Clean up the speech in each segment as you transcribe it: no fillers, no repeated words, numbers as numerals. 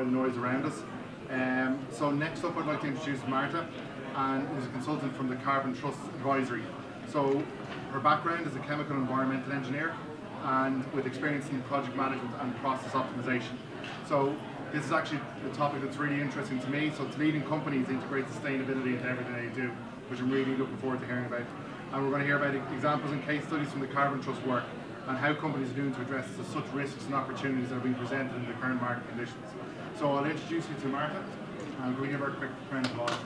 the noise around us. So next up I'd like to introduce Marta, and who's a consultant from the Carbon Trust Advisory. So her background is a chemical and environmental engineer, and with experience in project management and process optimization. So this is actually a topic that's really interesting to me. So it's leading companies integrate sustainability into everything they do, which I'm really looking forward to hearing about. And we're going to hear about examples and case studies from the Carbon Trust work and how companies are doing to address such risks and opportunities that are being presented in the current market conditions. So I'll introduce you to Marta, and we'll give her a quick round of applause.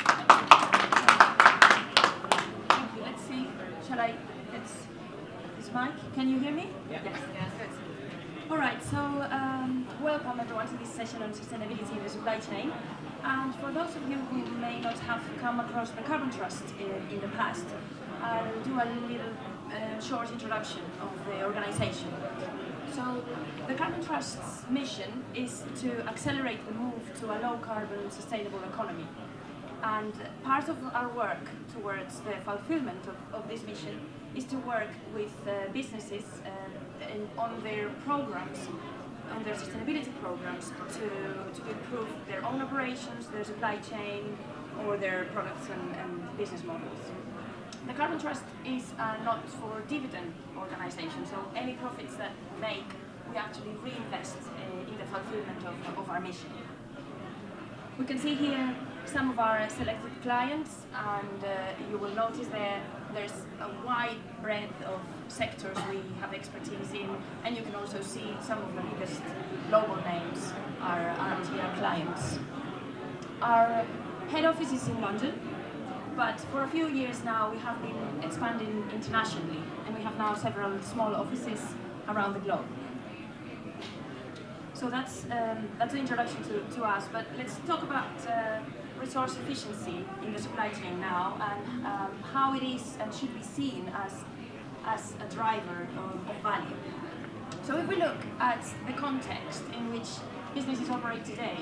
Thank you. Let's see. Shall I? Is Mike? Can you hear me? Yeah. Yes. Good. All right. So welcome everyone to this session on sustainability in the supply chain. And for those of you who may not have come across the Carbon Trust in the past, I'll do a little short introduction of the organization. So the Carbon Trust's mission is to accelerate the move to a low-carbon, sustainable economy. And part of our work towards the fulfillment of this mission is to work with businesses on their programs, on their sustainability programs, to improve their own operations, their supply chain, or their products and business models. The Carbon Trust is a not-for-dividend organization, so any profits that we make, we actually reinvest in the fulfillment of our mission. We can see here some of our selected clients, and you will notice there's a wide breadth of sectors we have expertise in, and you can also see some of the biggest global names are our clients. Our head office is in London, but for a few years now we have been expanding internationally, and we have now several small offices around the globe. So that's an introduction to us, but let's talk about resource efficiency in the supply chain now, and how it is and should be seen as a driver of value. So if we look at the context in which businesses operate today,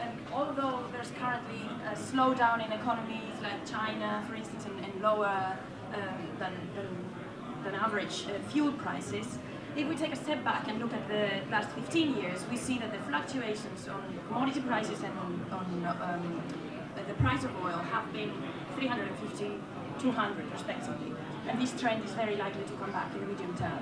and although there's currently a slowdown in economies like China, for instance, and lower than average fuel prices, if we take a step back and look at the last 15 years, we see that the fluctuations on commodity prices and on the price of oil have been 350, 200 respectively. And this trend is very likely to come back in the medium term.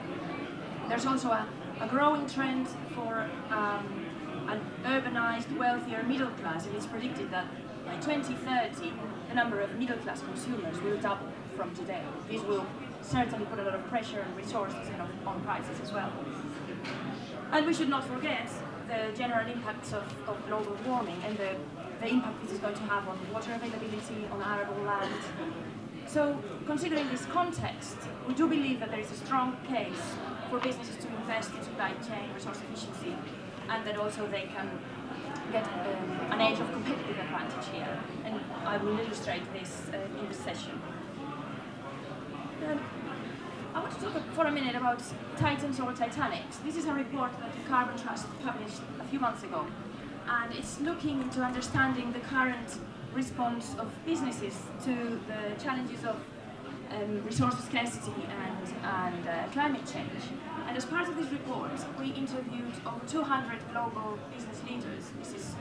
There's also a growing trend for an urbanized, wealthier middle class, and it's predicted that by 2030, the number of middle class consumers will double from today. This will certainly put a lot of pressure on resources and on prices as well. And we should not forget the general impacts of global warming and the impact this is going to have on water availability, on arable land. So, considering this context, we do believe that there is a strong case for businesses to invest in supply chain resource efficiency, and that also they can get an edge of competitive advantage here. And I will illustrate this in this session. I want to talk for a minute about Titans or Titanics. This is a report that the Carbon Trust published a few months ago, and it's looking into understanding the current response of businesses to the challenges of resource scarcity and climate change. And as part of this report, we interviewed over 200 global business leaders. This is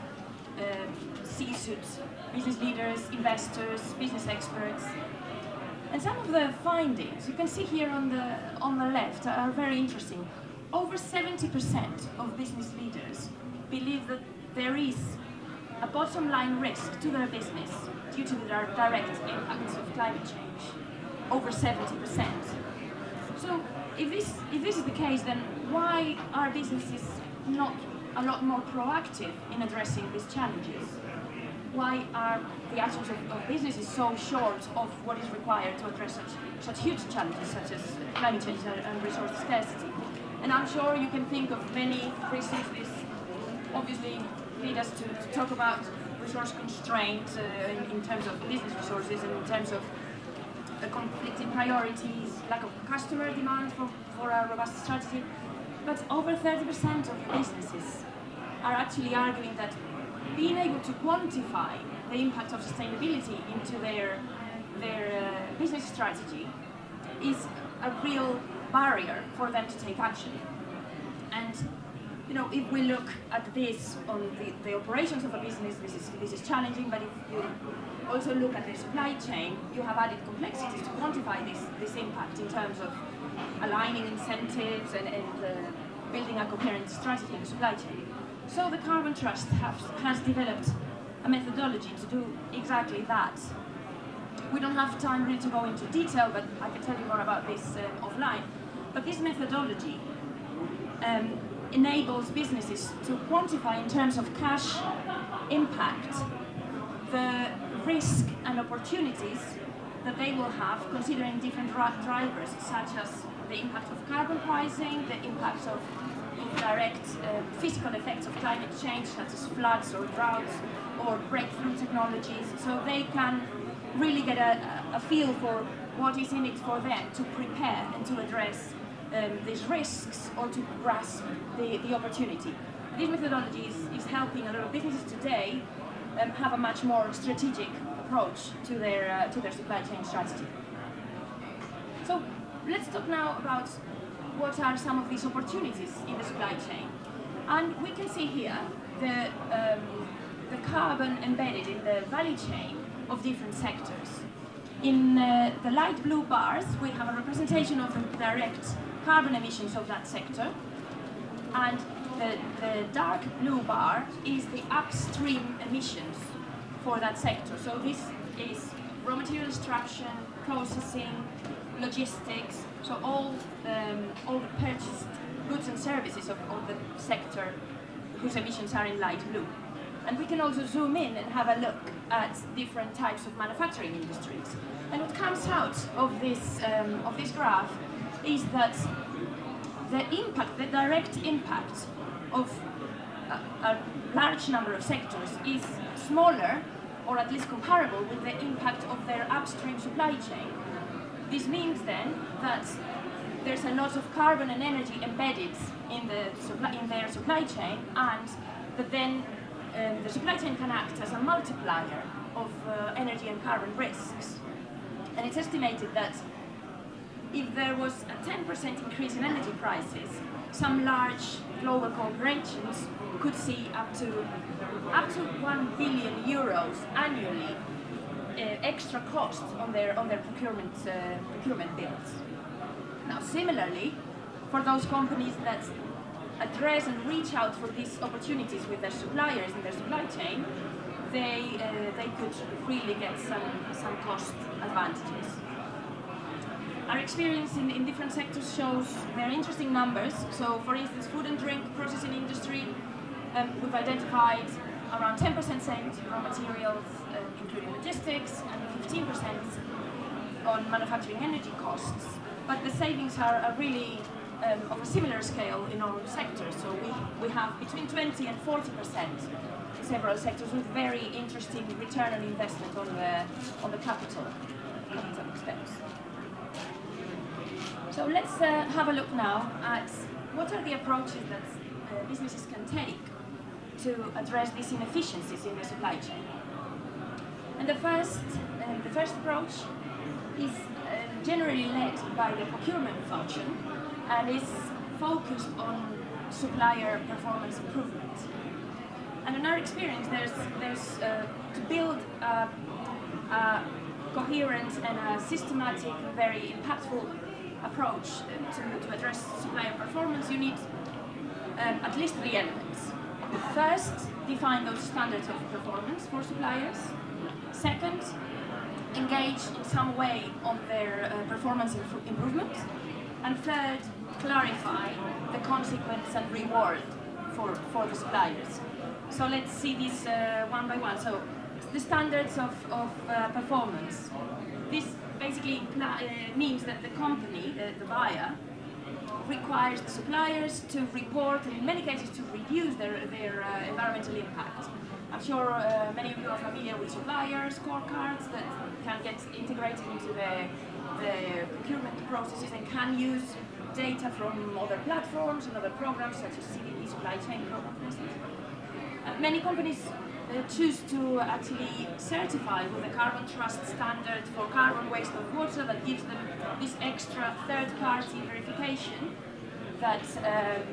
C-suits, business leaders, investors, business experts. And some of the findings you can see here on the left are very interesting. Over 70% of business leaders believe that there is a bottom line risk to their business due to the direct impacts of climate change. Over 70%. So if this is the case, then why are businesses not a lot more proactive in addressing these challenges? Why are the actions of businesses so short of what is required to address such huge challenges such as climate change and resource scarcity? And I'm sure you can think of many reasons. This obviously lead us to talk about resource constraint in terms of business resources and in terms of the conflicting priorities, lack of customer demand for a robust strategy. But over 30% of businesses are actually arguing that being able to quantify the impact of sustainability into their business strategy is a real barrier for them to take action. And if we look at this on the operations of a business, this is challenging, but if you also look at the supply chain, you have added complexities to quantify this impact in terms of aligning incentives and building a coherent strategy in the supply chain. So the Carbon Trust has developed a methodology to do exactly that. We don't have time really to go into detail, but I can tell you more about this offline. But this methodology enables businesses to quantify in terms of cash impact the risk and opportunities that they will have considering different drivers, such as the impact of carbon pricing, the impact of indirect physical effects of climate change, such as floods or droughts, or breakthrough technologies, so they can really get a feel for what is in it for them to prepare and to address these risks or to grasp the opportunity. This methodology is helping a lot of businesses today have a much more strategic approach to their supply chain strategy. So let's talk now about what are some of these opportunities in the supply chain. And we can see here the carbon embedded in the value chain of different sectors. In the light blue bars, we have a representation of the direct carbon emissions of that sector, and the dark blue bar is the upstream emissions for that sector. So this is raw material extraction, processing, logistics, so all the purchased goods and services of the sector whose emissions are in light blue. And we can also zoom in and have a look at different types of manufacturing industries. And what comes out of this graph is that the direct impact of a large number of sectors is smaller, or at least comparable, with the impact of their upstream supply chain. This means then that there's a lot of carbon and energy embedded in their supply chain, and that then the supply chain can act as a multiplier of energy and carbon risks. And it's estimated that if there was a 10% increase in energy prices, some large global corporations could see up to 1 billion euros annually extra cost on their procurement bills. Now, similarly, for those companies that address and reach out for these opportunities with their suppliers in their supply chain, they could really get some cost advantages. Our experience in different sectors shows very interesting numbers. So, for instance, food and drink processing industry, we've identified around 10% savings in raw materials, including logistics, and 15% on manufacturing energy costs. But the savings are really of a similar scale in all sectors. So we have between 20 and 40% in several sectors, with very interesting return on investment on the capital expense. So let's have a look now at what are the approaches that businesses can take to address these inefficiencies in the supply chain. And the first approach is generally led by the procurement function and is focused on supplier performance improvement. And in our experience, there's to build a coherent and a systematic and very impactful approach to address supplier performance, you need at least 3 elements. First, define those standards of performance for suppliers. Second, engage in some way on their performance improvement. And third, clarify the consequence and reward for the suppliers. So let's see this one by one. So the standards of performance. This basically means that the company, the buyer, requires the suppliers to report, and in many cases to reduce their environmental impact. I'm sure many of you are familiar with supplier scorecards that can get integrated into the procurement processes and can use data from other platforms and other programs such as CDP supply chain program, for instance. Many companies choose to actually certify with the Carbon Trust standard for carbon waste of water that gives them this extra third-party verification that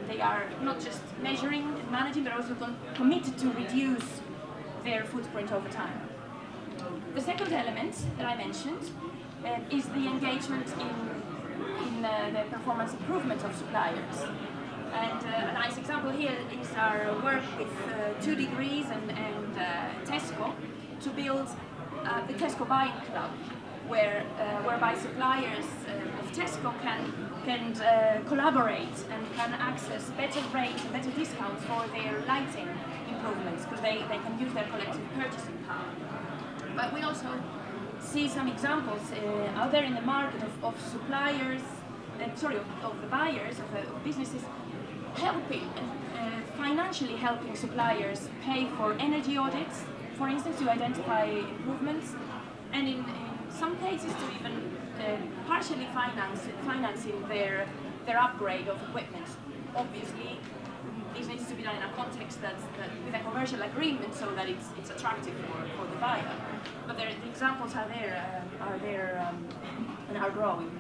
they are not just measuring and managing, but also committed to reduce their footprint over time. The second element that I mentioned is the engagement in the performance improvement of suppliers. And a nice example here is our work with 2 Degrees and Tesco to build the Tesco Buying Club, whereby suppliers of Tesco can collaborate and can access better rates and better discounts for their lighting improvements, because they can use their collective purchasing power. But we also see some examples out there in the market of suppliers, of the buyers, of businesses, helping, financially helping suppliers pay for energy audits, for instance, to identify improvements, and in some cases to even partially financing their upgrade of equipment. Obviously, this needs to be done in a context that with a commercial agreement, so that it's attractive for the buyer. But the examples are there and are growing,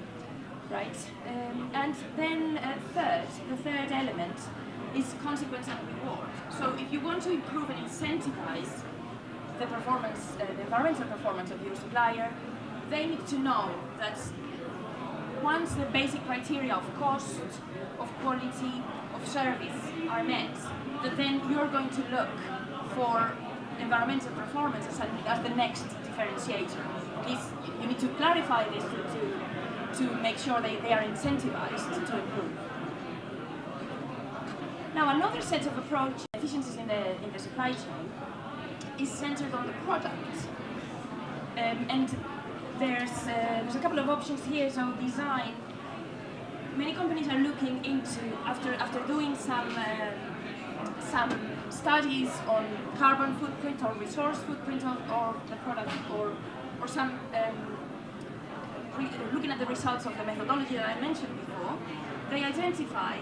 right? And then the third element is consequence and reward. So if you want to improve and incentivize the performance, the environmental performance of your supplier, they need to know that once the basic criteria of cost, of quality, of service are met, that then you're going to look for environmental performance as the next differentiator. You need to clarify this to make sure they are incentivized to improve. Now, another set of approach efficiencies in the supply chain is centered on the product, and there's a couple of options here. So design. Many companies are looking into, after doing some studies on carbon footprint or resource footprint of the product, or some looking at the results of the methodology that I mentioned before, they identify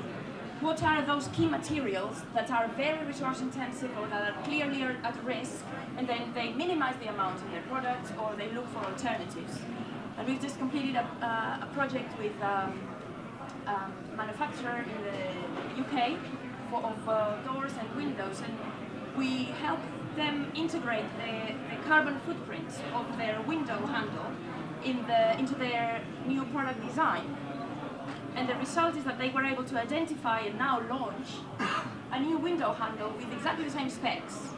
what are those key materials that are very resource intensive or that are clearly at risk, and then they minimize the amount in their products, or they look for alternatives. And we've just completed a project with manufacturer in the UK of doors and windows, and we help them integrate the carbon footprint of their window handle into their new product design. And the result is that they were able to identify and now launch a new window handle with exactly the same specs,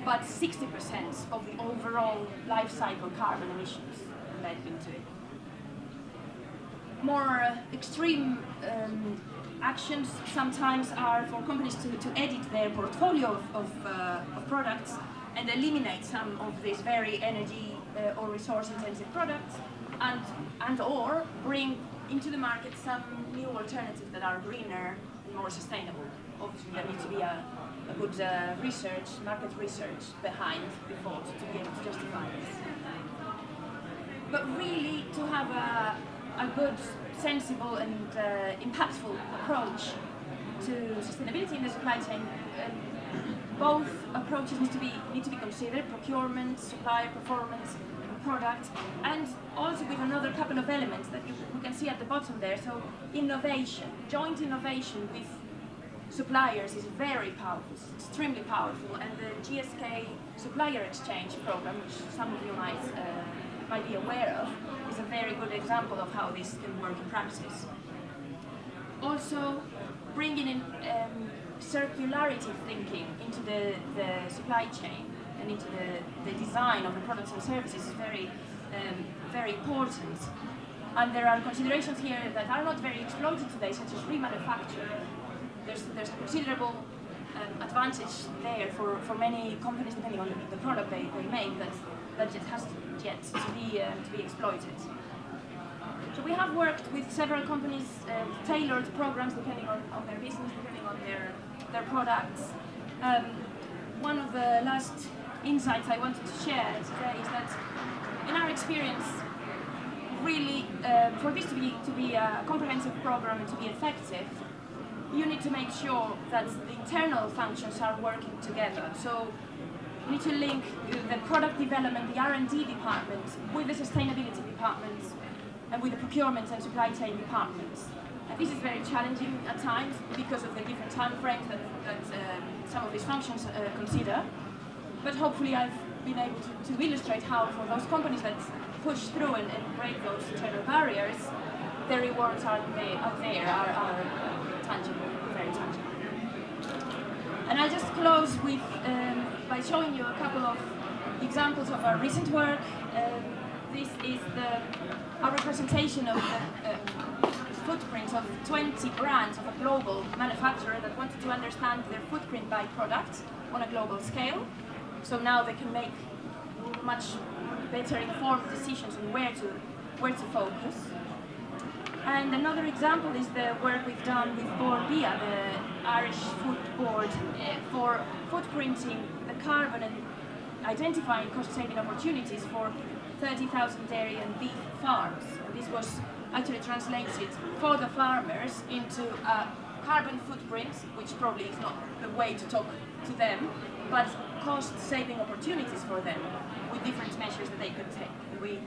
but 60% of the overall life cycle carbon emissions embedded into it. More extreme actions sometimes are for companies to edit their portfolio of products and eliminate some of these very energy or resource intensive products, and or bring into the market some new alternatives that are greener and more sustainable. Obviously there needs to be a good market research behind before to be able to justify this. But really, to have a good, sensible and impactful approach to sustainability in the supply chain, both approaches need to be considered: procurement, supplier performance, product, and also with another couple of elements that you can see at the bottom there. So innovation, joint innovation with suppliers is very powerful, extremely powerful, and the GSK Supplier Exchange program, which some of you might be aware of, is a very good example of how this can work in practice. Also, bringing in circularity thinking into the supply chain and into the design of the products and services is very important. And there are considerations here that are not very exploited today, such as remanufacturing. There's a considerable advantage there for many companies, depending on the product they make, that just has yet to be exploited. So we have worked with several companies, tailored programs depending on their business, depending on their products. One of the last insights I wanted to share today is that, in our experience, really, for this to be a comprehensive program and to be effective, you need to make sure that the internal functions are working together. So you need to link the product development, the R&D department, with the sustainability departments, and with the procurement and supply chain departments, This is very challenging at times because of the different time frames that some of these functions consider. But hopefully I've been able to illustrate how for those companies that push through and break those internal barriers, the rewards are tangible, very tangible. And I'll just close with by showing you a couple of examples of our recent work. This is our representation of the footprints of 20 brands of a global manufacturer that wanted to understand their footprint by product on a global scale. So now they can make much better informed decisions on where to focus. And another example is the work we've done with Borbia, the Irish food board, for footprinting the carbon and identifying cost-saving opportunities for 30,000 dairy and beef farms. And this was actually translated for the farmers into a carbon footprint, which probably is not the way to talk to them, but cost-saving opportunities for them with different measures that they could take. And we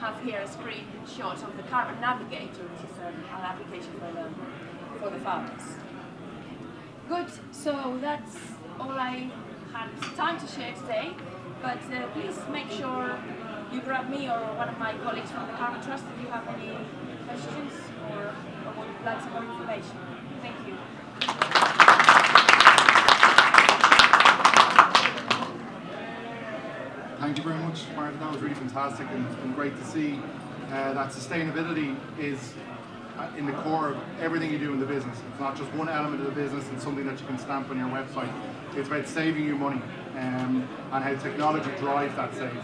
have here a screenshot of the Carbon Navigator, which is an application for the farmers. Good, so that's all I had time to share today, but please make sure you grab me or one of my colleagues from the Carbon Trust if you have any questions or would like some more information. Thank you. Thank you very much, Marta. That was really fantastic and great to see that sustainability is in the core of everything you do in the business. It's not just one element of the business and something that you can stamp on your website. It's about saving you money and how technology drives that saving.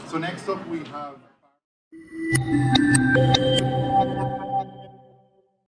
So next up we have